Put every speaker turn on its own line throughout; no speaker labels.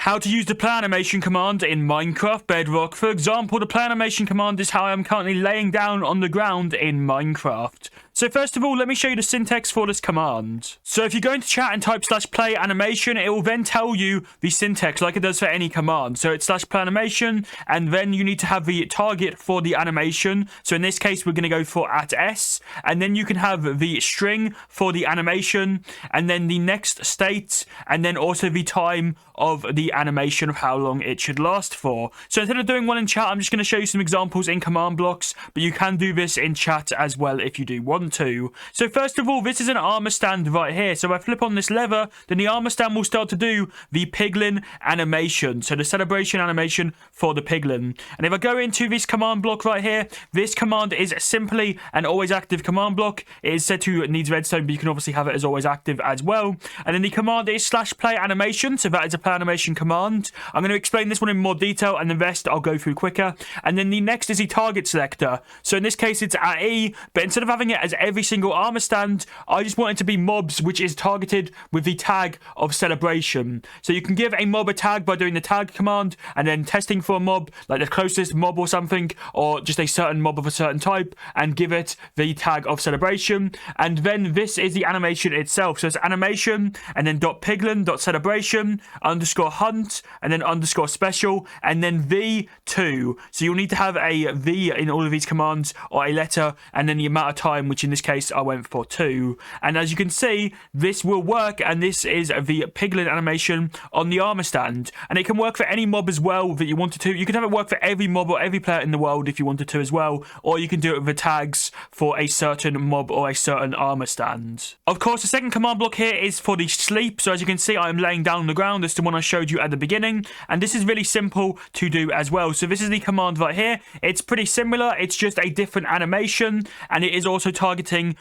How to use the Playanimation command in Minecraft Bedrock. For example, the Playanimation command is how I'm currently laying down on the ground in Minecraft. So first of all, let me show you the syntax for this command. So if you go into chat and type /playanimation, it will then tell you the syntax like it does for any command. So it's /playanimation, and then you need to have the target for the animation. So in this case, we're going to go for @s, and then you can have the string for the animation, and then the next state, and then also the time of the animation of how long it should last for. So instead of doing one in chat, I'm just going to show you some examples in command blocks, but you can do this in chat as well if you do want to. So first of all, this is an armor stand right here. So if I flip on this lever, then the armor stand will start to do the piglin animation. So the celebration animation for the piglin. And if I go into this command block right here, this command is simply an always active command block. It is set to needs redstone, but you can obviously have it as always active as well. And then the command is /playanimation. So that is a Playanimation command. I'm going to explain this one in more detail, and the rest I'll go through quicker. And then the next is the target selector. So in this case, it's @e, but instead of having it as every single armor stand, I just want it to be mobs, which is targeted with the tag of celebration. So you can give a mob a tag by doing the tag command, and then testing for a mob, like the closest mob or something, or just a certain mob of a certain type, and give it the tag of celebration. And then this is the animation itself. So it's animation, and then .piglin.celebration, _hunt, and then _special, and then v2. So you'll need to have a v in all of these commands, or a letter, and then the amount of time, which in this case I went for 2. And as you can see, this will work, and this is the piglin animation on the armor stand. And it can work for any mob as well that you wanted to. You can have it work for every mob or every player in the world if you wanted to as well, or you can do it with the tags for a certain mob or a certain armor stand. Of course, the second command block here is for the sleep. So as you can see, I'm laying down on the ground. This is the one I showed you at the beginning, and this is really simple to do as well. So this is the command right here. It's pretty similar. It's just a different animation, and it is also targeting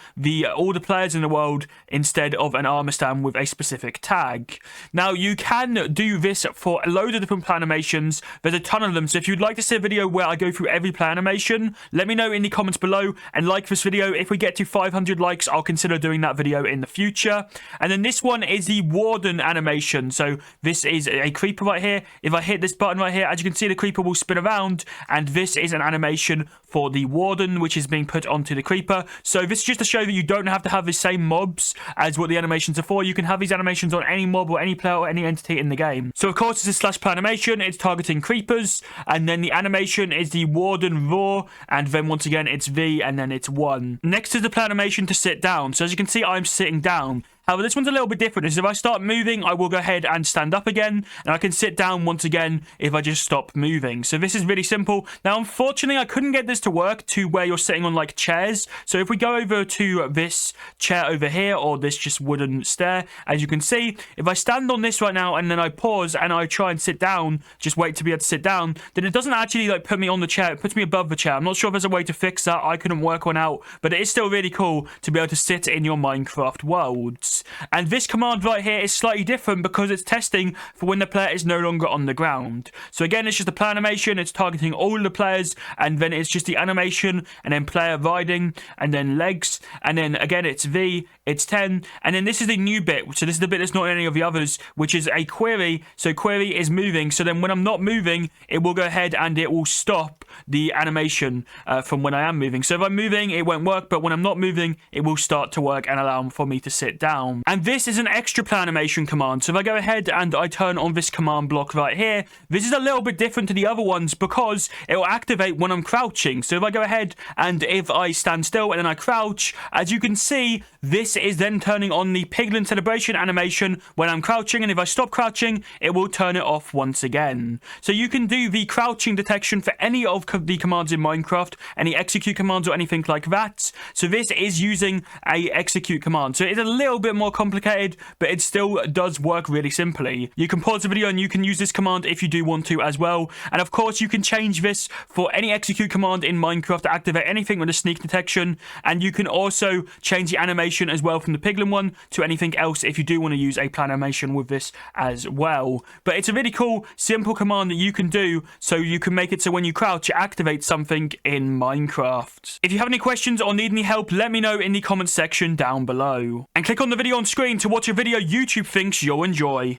all the players in the world instead of an armor stand with a specific tag. Now you can do this for a load of different play animations. There's a ton of them, so if you'd like to see a video where I go through every play animation, let me know in the comments below and like this video. If we get to 500 likes, I'll consider doing that video in the future. And then this one is the warden animation. So this is a creeper right here. If I hit this button right here, as you can see, the creeper will spin around, and this is an animation for the warden, which is being put onto the creeper. So this is just to show that you don't have to have the same mobs as what the animations are for. You can have these animations on any mob or any player or any entity in the game. So of course, this is /playanimation. It's targeting creepers, and then the animation is the warden raw, and then once again it's V, and then it's 1. Next is the Playanimation to sit down. So as you can see, I'm sitting down. However, this one's a little bit different. Is if I start moving, I will go ahead and stand up again, and I can sit down once again if I just stop moving. So this is really simple. Now, unfortunately, I couldn't get this to work to where you're sitting on like chairs. So if we go over to this chair over here, or this just wooden stair, as you can see, if I stand on this right now and then I pause and I try and sit down, just wait to be able to sit down, then it doesn't actually like put me on the chair. It puts me above the chair. I'm not sure if there's a way to fix that. I couldn't work one out, but it is still really cool to be able to sit in your Minecraft worlds. And this command right here is slightly different because it's testing for when the player is no longer on the ground. So again, it's just a play animation. It's targeting all the players, and then it's just the animation, and then player riding, and then legs, and then again it's V, it's 10, and then this is the new bit. So this is the bit that's not in any of the others, which is a query. So query is moving. So then when I'm not moving, it will go ahead and it will stop the animation from when I am moving. So if I'm moving, it won't work, but when I'm not moving, it will start to work and allow for me to sit down. And this is an extra play animation command. So if I go ahead and I turn on this command block right here, this is a little bit different to the other ones because it will activate when I'm crouching. So if I go ahead and if I stand still and then I crouch, as you can see, this is then turning on the piglin celebration animation when I'm crouching, and if I stop crouching, it will turn it off once again. So you can do the crouching detection for any of the commands in Minecraft, any execute commands or anything like that. So this is using a execute command. So it's a little bit more complicated, but it still does work really simply. You can pause the video and you can use this command if you do want to as well. And of course, you can change this for any execute command in Minecraft to activate anything with a sneak detection. And you can also change the animation as well from the piglin one to anything else if you do want to use a Playanimation with this as well. But it's a really cool, simple command that you can do, so you can make it so when you crouch, it activates something in Minecraft. If you have any questions or need any help, let me know in the comments section down below. And click on the video on screen to watch a video YouTube thinks you'll enjoy.